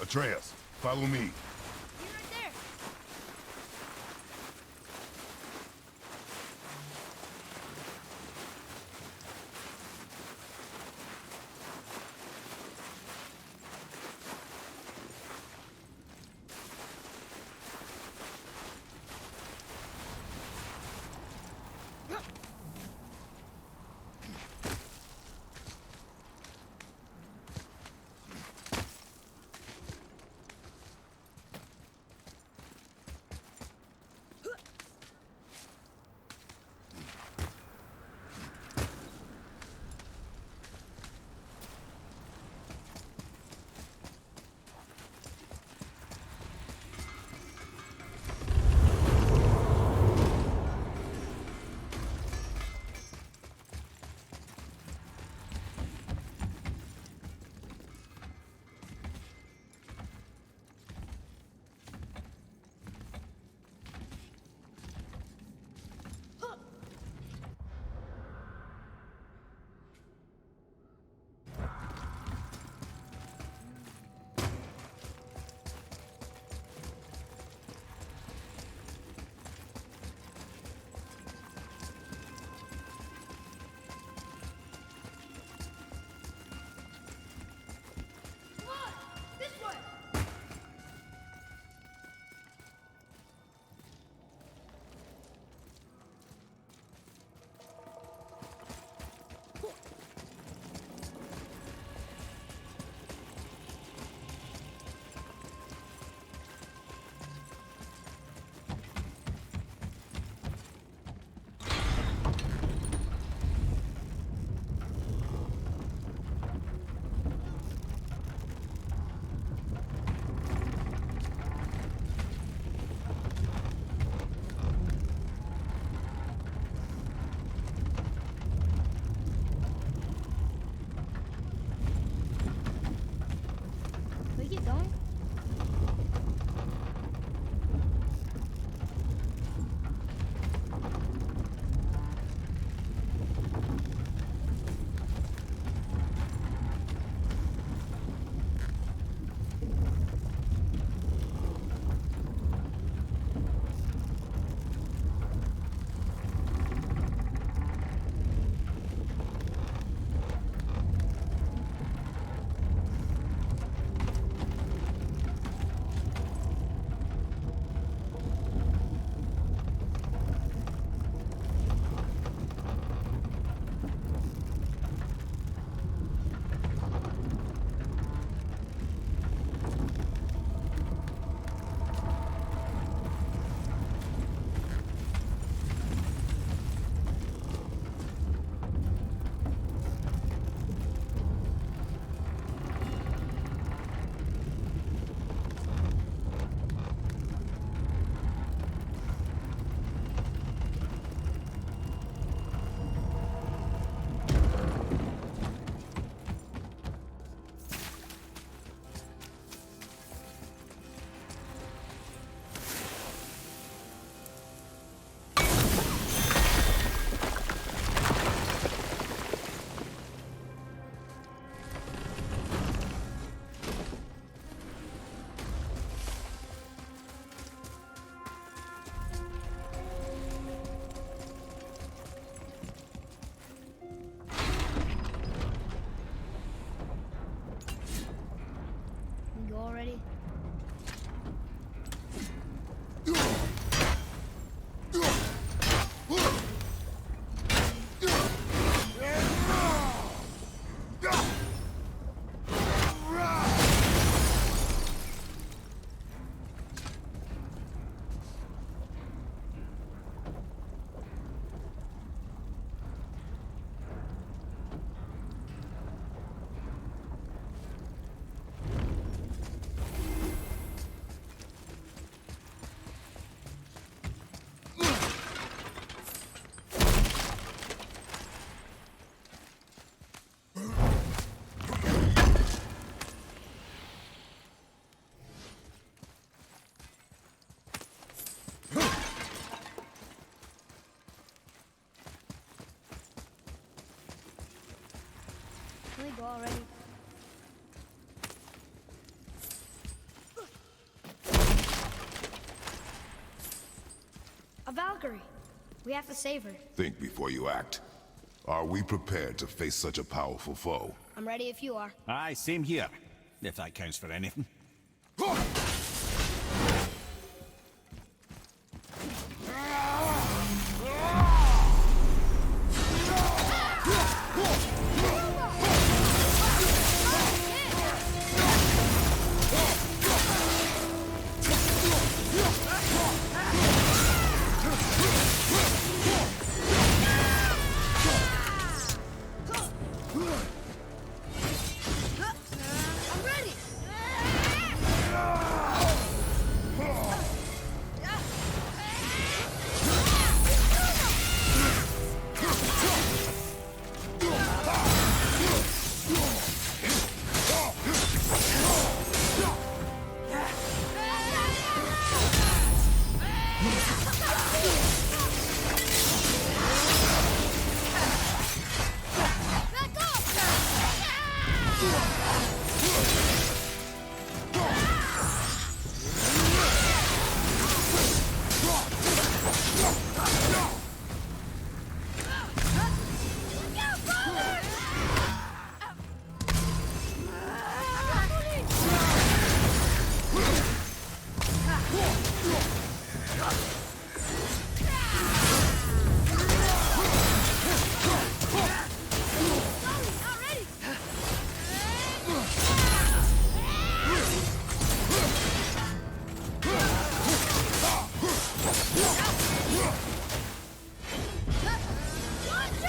Atreus, follow me. He's right there. Come on, this way. Can we keep going? Can we go already? Can we go already? Valkyrie. We have to save her. Think before you act. Are we prepared to face such a powerful foe? I'm ready if you are. Aye, same here. If that counts for anything. I'm ready! Back Not ready! Watch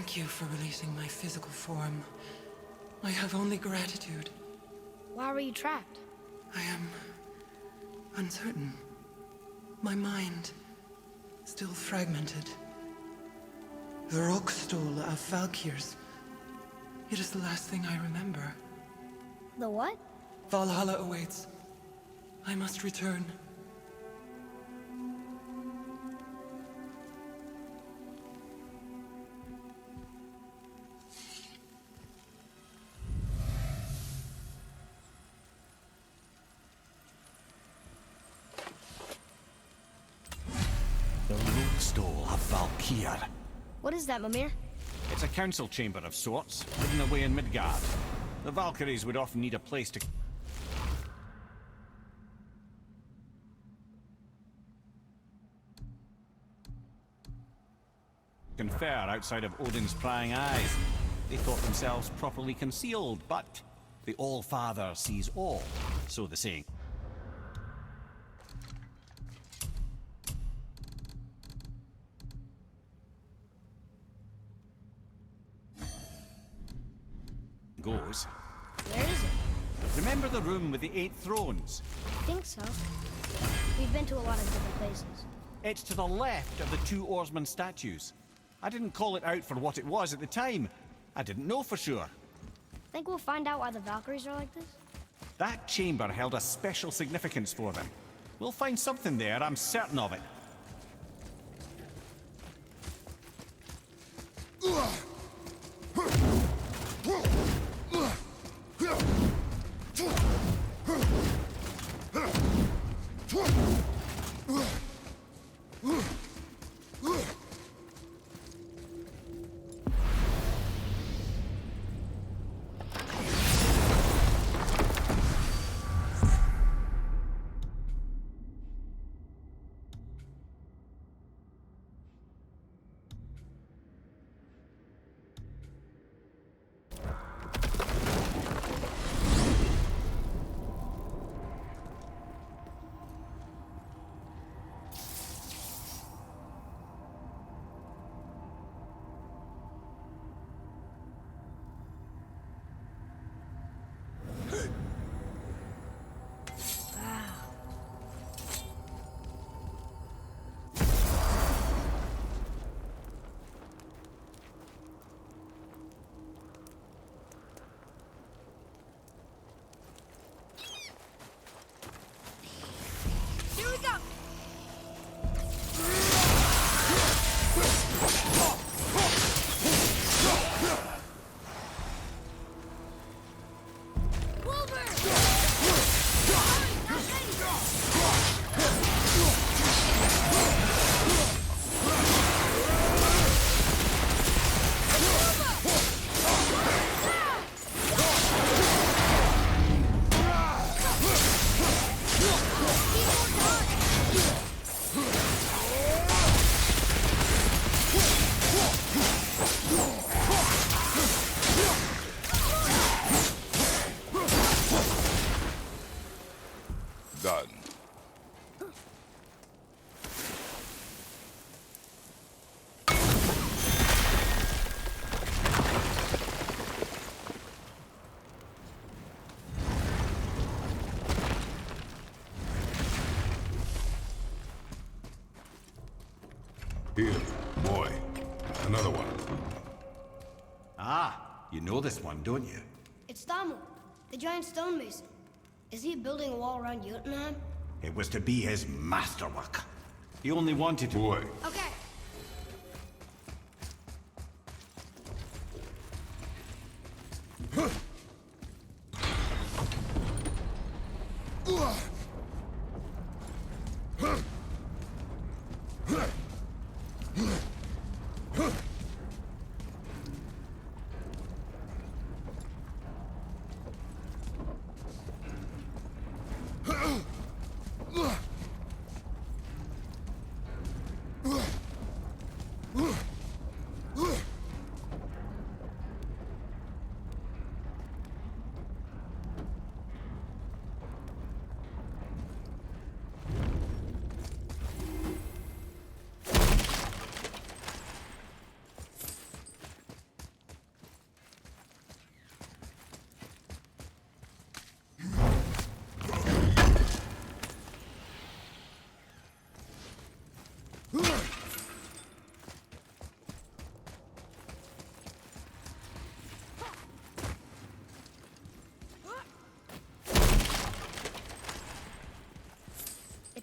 Thank you for releasing my physical form. I have only gratitude. Why were you trapped? I am uncertain. My mind still fragmented. The Rockstol of Valkyrs. It is the last thing I remember. The what? Valhalla awaits. I must return. The Rookstol of Valkyr. What is that, Mimir? It's a council chamber of sorts, hidden away in Midgard. The Valkyries would often need a place to... confer outside of Odin's prying eyes. They thought themselves properly concealed, but the All-Father sees all, so the saying. goes. Where is it? Remember the room with the 8 thrones? I think so. We've been to a lot of different places. It's to the left of the 2 oarsman statues. I didn't call it out for what it was at the time. I didn't know for sure. Think we'll find out why the Valkyries are like this? That chamber held a special significance for them. We'll find something there, I'm certain of it. Here we go! Done. Here, boy. Another one. Ah, you know this one, don't you? It's Thamur, the giant stonemason. Is he building a wall around Jotunheim? It was to be his masterwork. He only wanted to... Boy. Okay.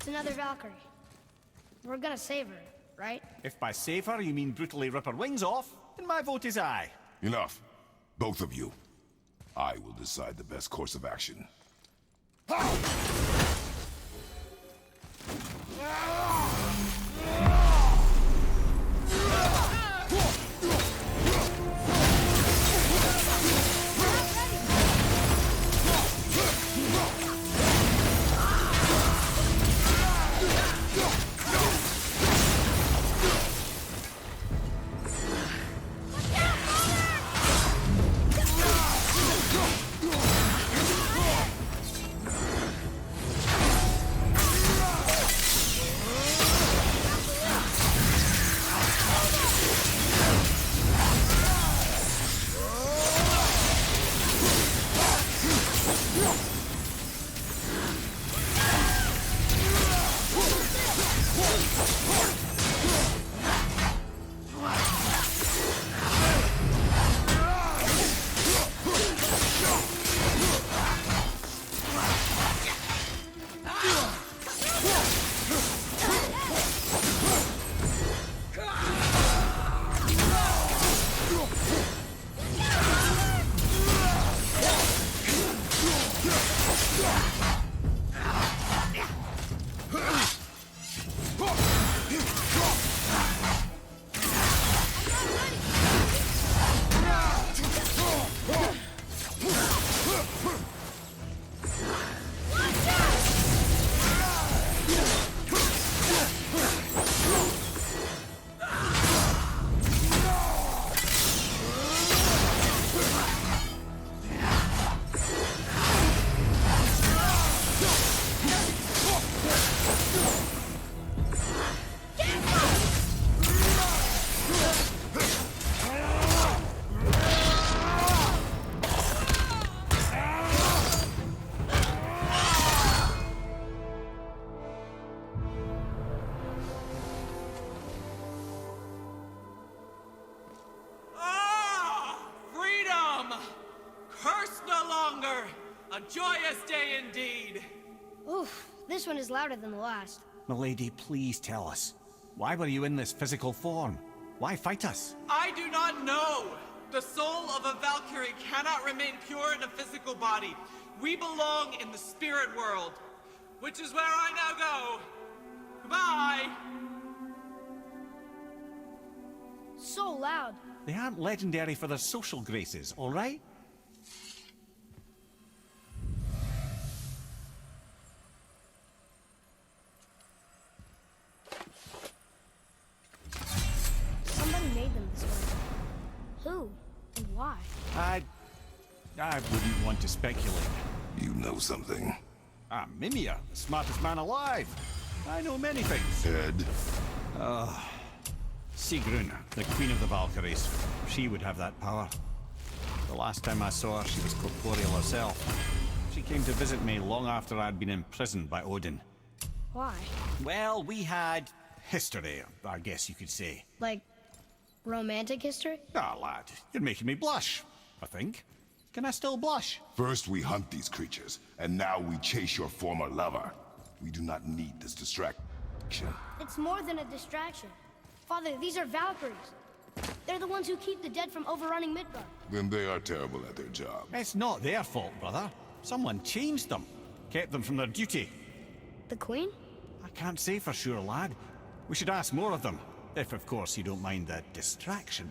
It's another Valkyrie. We're gonna save her, right? If by save her you mean brutally rip her wings off, then my vote is aye. Enough. Both of you. I will decide the best course of action. glorious day indeed! Oof, this one is louder than the last. Milady, please tell us. Why were you in this physical form? Why fight us? I do not know! The soul of a Valkyrie cannot remain pure in a physical body. We belong in the spirit world, which is where I now go. Goodbye! So loud. They aren't legendary for their social graces, all right? Somebody made them this way. Who? And why? I wouldn't want to speculate. You know something. I'm Mimir, the smartest man alive. I know many things. Ed, Sigrun, the Queen of the Valkyries. She would have that power. The last time I saw her, she was corporeal herself. She came to visit me long after I'd been imprisoned by Odin. Why? Well, we had history, I guess you could say. Like, romantic history? Ah, lad, you're making me blush, I think. Can I still blush? first we hunt these creatures, and now we chase your former lover. We do not need this distraction. It's more than a distraction. Father, these are Valkyries. They're the ones who keep the dead from overrunning Midgard. Then they are terrible at their job. It's not their fault, brother. Someone changed them. Kept them from their duty. The Queen? I can't say for sure, lad. We should ask more of them. If, of course, you don't mind the distraction.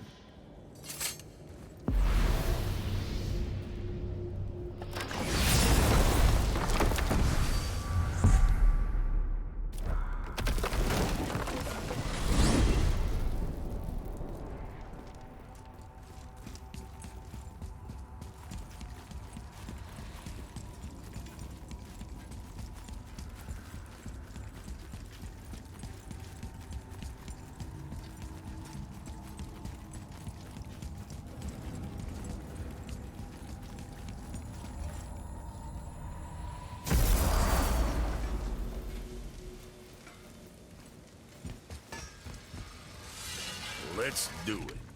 Let's do it.